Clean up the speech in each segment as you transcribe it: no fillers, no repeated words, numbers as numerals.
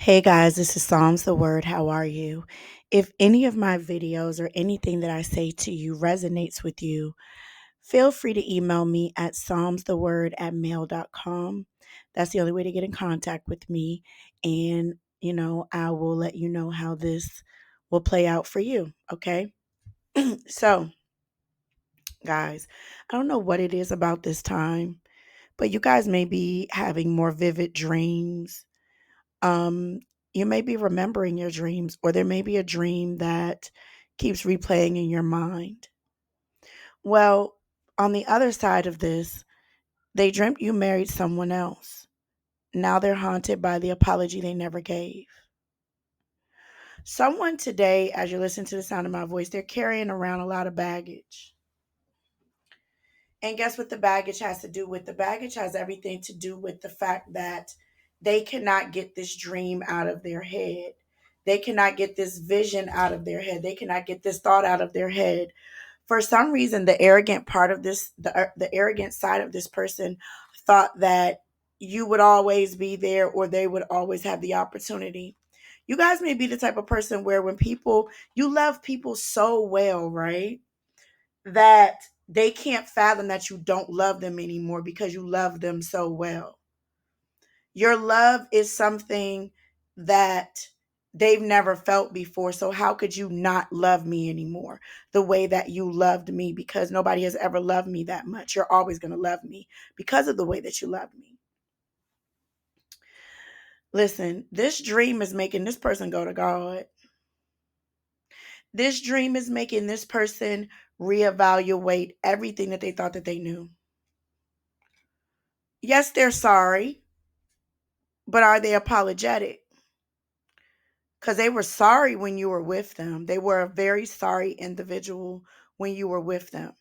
Hey guys, this is Psalms the Word. How are you? If any of my videos or anything that I say to you resonates with you, feel free to email me at psalmstheword@mail.com. That's the only way to get in contact with me. And, I will let you know how this will play out for you. Okay. So, guys, I don't know what it is about this time, but you guys may be having more vivid dreams. um, you may be remembering your dreams, or there may be a dream that keeps replaying in your mind. Well, on the other side of this, they dreamt you married someone else. Now they're haunted by the apology they never gave. Someone today, as you listen to the sound of my voice, they're carrying around a lot of baggage. And guess what the baggage has to do with? The baggage has everything to do with the fact that they cannot get this dream out of their head. They cannot get this vision out of their head. They cannot get this thought out of their head. For some reason, the arrogant part of this, the arrogant side of this person thought that you would always be there or they would always have the opportunity. You guys may be the type of person where when you love people so well, right? That they can't fathom that you don't love them anymore because you love them so well. Your love is something that they've never felt before. So, how could you not love me anymore the way that you loved me? Because nobody has ever loved me that much. You're always going to love me because of the way that you love me. Listen, this dream is making this person go to God. This dream is making this person reevaluate everything that they thought that they knew. Yes, they're sorry, but are they apologetic? Because they were sorry when you were with them. They were a very sorry individual when you were with them.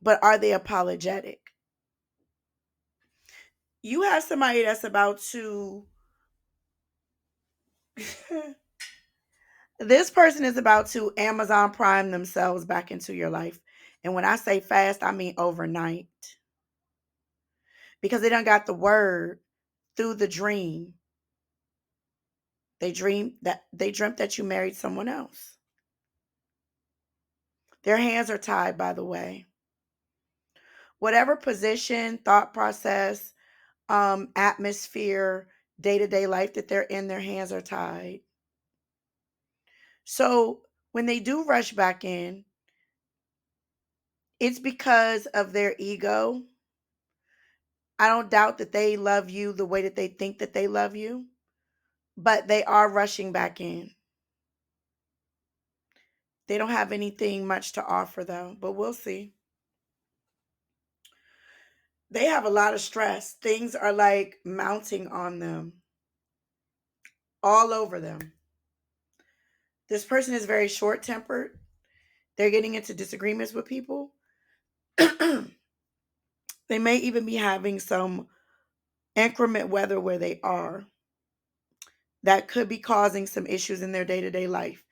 But are they apologetic? You have somebody that's about to, this person is about to Amazon Prime themselves back into your life. And when I say fast, I mean overnight. Because they done got the word through the dream. They dreamt that you married someone else. Their hands are tied, by the way. Whatever position, thought process, atmosphere, day-to-day life that they're in, their hands are tied. So when they do rush back in, it's because of their ego. I don't doubt that they love you the way that they think that they love you, but they are rushing back in. They don't have anything much to offer though, but we'll see. They have a lot of stress. Things are like mounting on them, all over them. This person is very short tempered. They're getting into disagreements with people. They may even be having some inclement weather where they are that could be causing some issues in their day to day life,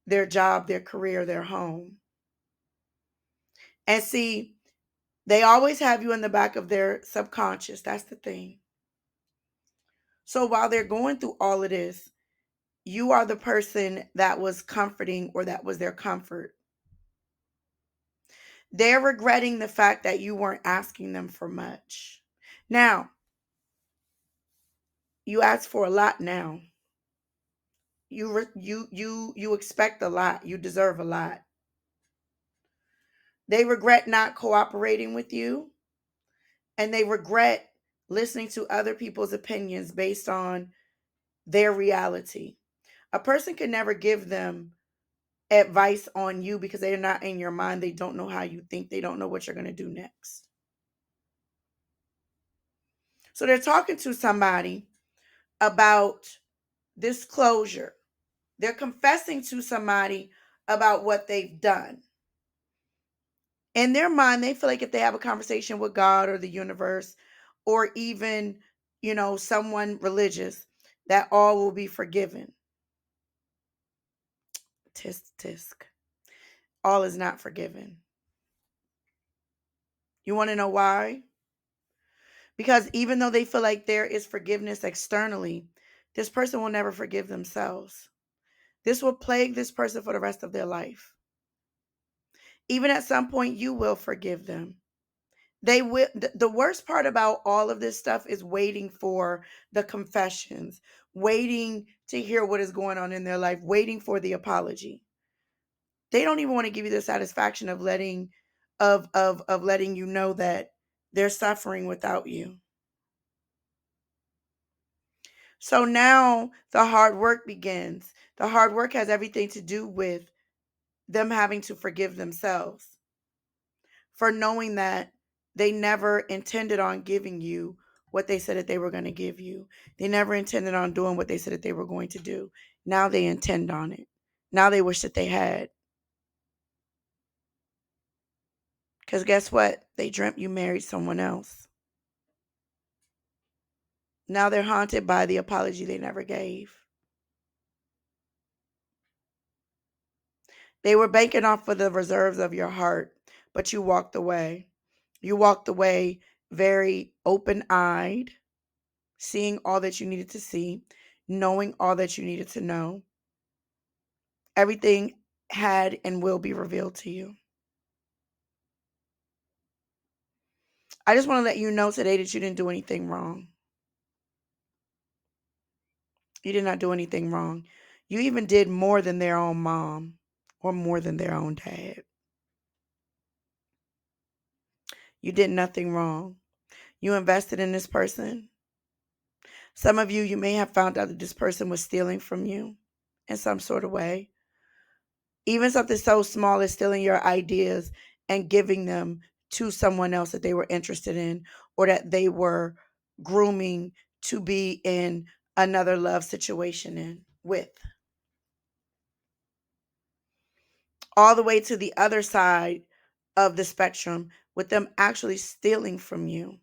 their job, their career, their home. And see, they always have you in the back of their subconscious. That's the thing. So while they're going through all of this, you are the person that was comforting or that was their comfort. They're regretting the fact that you weren't asking them for much. Now, you ask for a lot now. You expect a lot. You deserve a lot. They regret not cooperating with you, and they regret listening to other people's opinions based on their reality. A person can never give them advice on you because they're not in your mind. They don't know how you think. They don't know what you're going to do next. So they're talking to somebody about this closure. They're confessing to somebody about what they've done. In their mind, they feel like if they have a conversation with God or the universe or even, someone religious, that all will be forgiven. Tisk tisk. All is not forgiven. You want to know why? Because even though they feel like there is forgiveness externally, This person will never forgive themselves. This will plague this person for the rest of their life. Even at some point, you will forgive them. They will. The worst part about all of this stuff is waiting for the confessions, waiting to hear what is going on in their life, waiting for the apology. They don't even want to give you the satisfaction of letting you know that they're suffering without you. So now the hard work begins. The hard work has everything to do with them having to forgive themselves for knowing that they never intended on giving you what they said that they were going to give you. They never intended on doing what they said that they were going to do. Now they intend on it. Now they wish that they had. Because guess what? They dreamt you married someone else. Now they're haunted by the apology they never gave. They were banking off of the reserves of your heart, but you walked away. You walked away very open eyed, seeing all that you needed to see, knowing all that you needed to know. Everything had and will be revealed to you. I just want to let you know today that you didn't do anything wrong. You did not do anything wrong. You even did more than their own mom or more than their own dad. You did nothing wrong. You invested in this person. Some of you may have found out that this person was stealing from you in some sort of way. Even something so small as stealing your ideas and giving them to someone else that they were interested in or that they were grooming to be in another love situation with. All the way to the other side of the spectrum with them actually stealing from you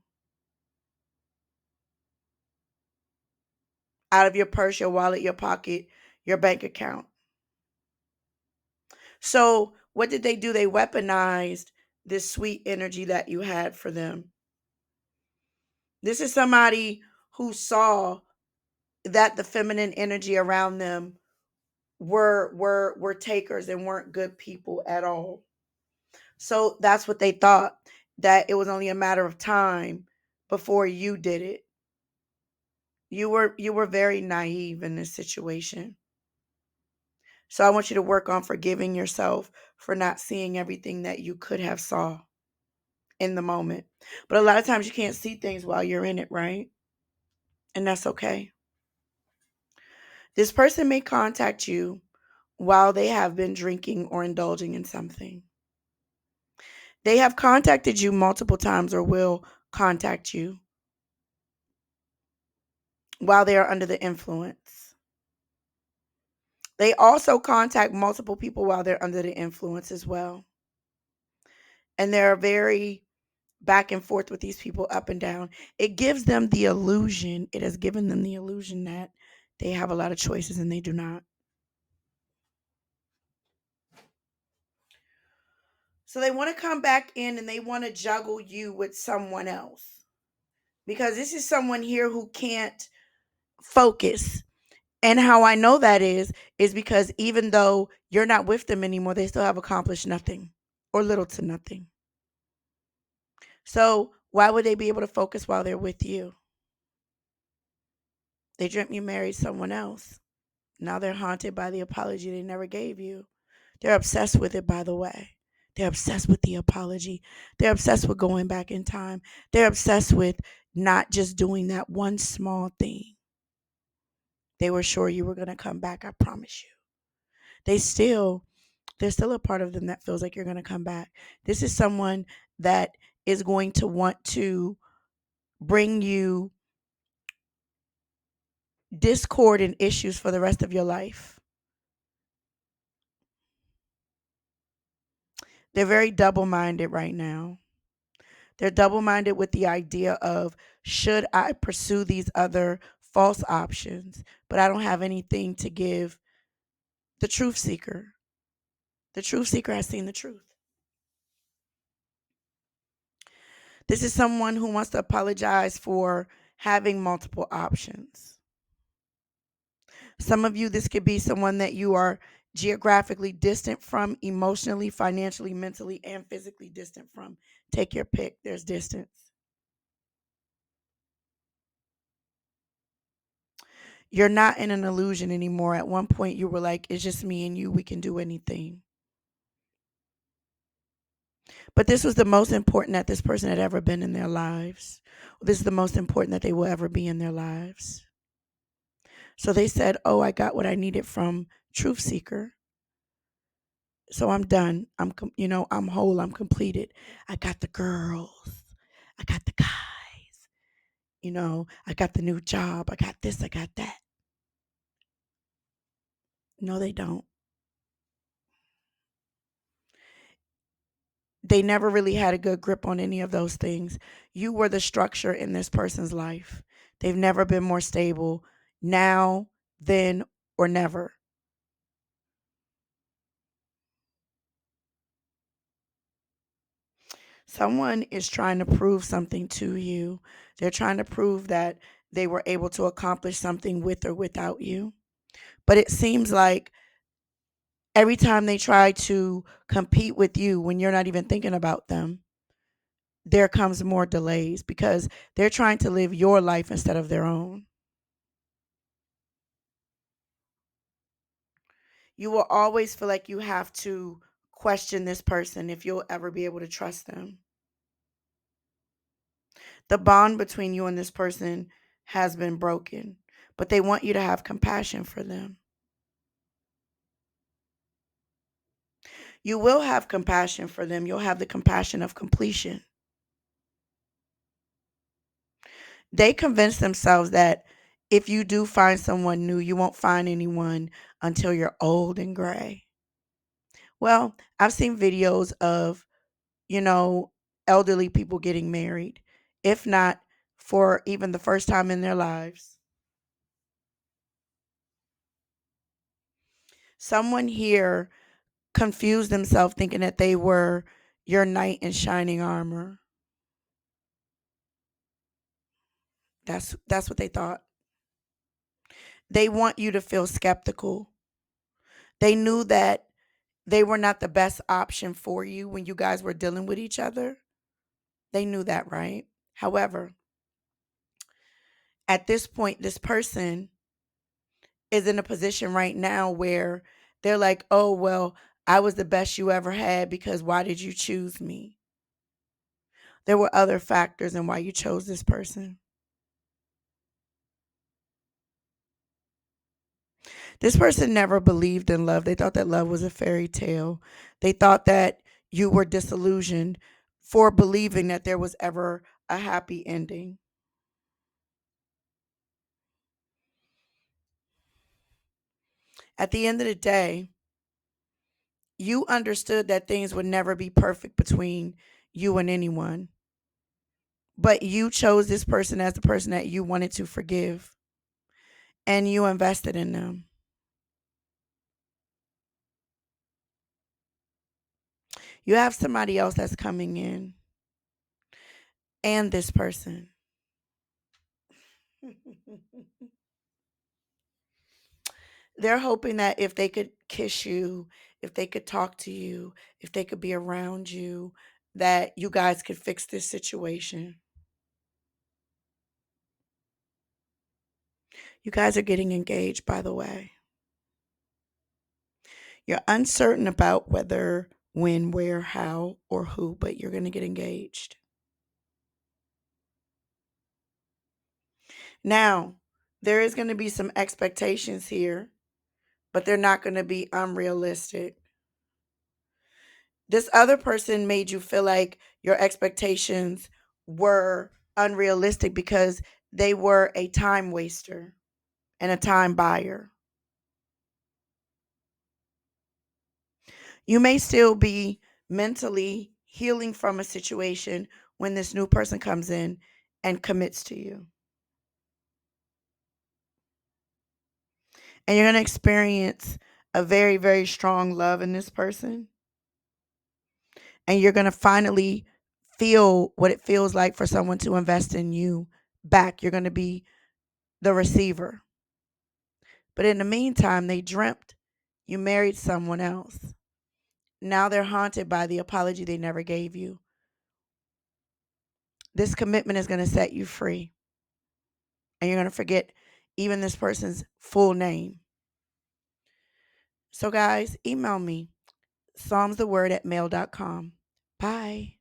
out of your purse, your wallet, your pocket, your bank account. So, what did they do? They weaponized this sweet energy that you had for them. This is somebody who saw that the feminine energy around them were takers and weren't good people at all. So that's what they thought, that it was only a matter of time before you did it. You were very naive in this situation. So I want you to work on forgiving yourself for not seeing everything that you could have saw in the moment. But a lot of times you can't see things while you're in it, right? And that's okay. This person may contact you while they have been drinking or indulging in something. They have contacted you multiple times or will contact you while they are under the influence. They also contact multiple people while they're under the influence as well. And they're very back and forth with these people, up and down. It gives them the illusion, it has given them the illusion that they have a lot of choices and they do not. So they want to come back in and they want to juggle you with someone else. Because this is someone here who can't focus. And how I know that is because even though you're not with them anymore, they still have accomplished nothing or little to nothing. So why would they be able to focus while they're with you? They dreamt you married someone else. Now they're haunted by the apology they never gave you. They're obsessed with it, by the way. They're obsessed with the apology. They're obsessed with going back in time. They're obsessed with not just doing that one small thing. They were sure you were going to come back, I promise you. There's still a part of them that feels like you're going to come back. This is someone that is going to want to bring you discord and issues for the rest of your life. They're very double minded right now. They're double minded with the idea of, should I pursue these other false options, but I don't have anything to give the truth seeker. The truth seeker has seen the truth. This is someone who wants to apologize for having multiple options. Some of you, this could be someone that you are geographically distant from, emotionally, financially, mentally, and physically distant from. Take your pick. There's distance. You're not in an illusion anymore. At one point, you were like, it's just me and you. We can do anything. But this was the most important that this person had ever been in their lives. This is the most important that they will ever be in their lives. So they said, oh, I got what I needed from Truth Seeker. So I'm done. I'm whole. I'm completed. I got the girls. I got the guys. I got the new job. I got this. I got that. No, they don't. They never really had a good grip on any of those things. You were the structure in this person's life. They've never been more stable now, then, or never. Someone is trying to prove something to you. They're trying to prove that they were able to accomplish something with or without you. But it seems like every time they try to compete with you when you're not even thinking about them, there comes more delays because they're trying to live your life instead of their own. You will always feel like you have to question this person if you'll ever be able to trust them. The bond between you and this person has been broken, but they want you to have compassion for them. You will have compassion for them. You'll have the compassion of completion. They convince themselves that if you do find someone new, you won't find anyone until you're old and gray. Well, I've seen videos of, you know, elderly people getting married, if not for even the first time in their lives. Someone here confused themselves thinking that they were your knight in shining armor. That's what they thought. They want you to feel skeptical. They knew that they were not the best option for you when you guys were dealing with each other. They knew that, right? However, at this point, this person is in a position right now where they're like, oh, well, I was the best you ever had because why did you choose me? There were other factors in why you chose this person. This person never believed in love. They thought that love was a fairy tale. They thought that you were disillusioned for believing that there was ever a happy ending. At the end of the day, you understood that things would never be perfect between you and anyone, but you chose this person as the person that you wanted to forgive, and you invested in them. You have somebody else that's coming in, and this person. They're hoping that if they could kiss you, if they could talk to you, if they could be around you, that you guys could fix this situation. You guys are getting engaged, by the way. You're uncertain about whether, when, where, how, or who, but you're going to get engaged. Now, there is going to be some expectations here, but they're not going to be unrealistic. This other person made you feel like your expectations were unrealistic because they were a time waster and a time buyer. You may still be mentally healing from a situation when this new person comes in and commits to you. And you're going to experience a very, very strong love in this person. And you're going to finally feel what it feels like for someone to invest in you back. You're going to be the receiver. But in the meantime, they dreamt you married someone else. Now they're haunted by the apology they never gave you. This commitment is going to set you free. And you're going to forget even this person's full name. So, guys, email me, psalmstheword@mail.com. Bye.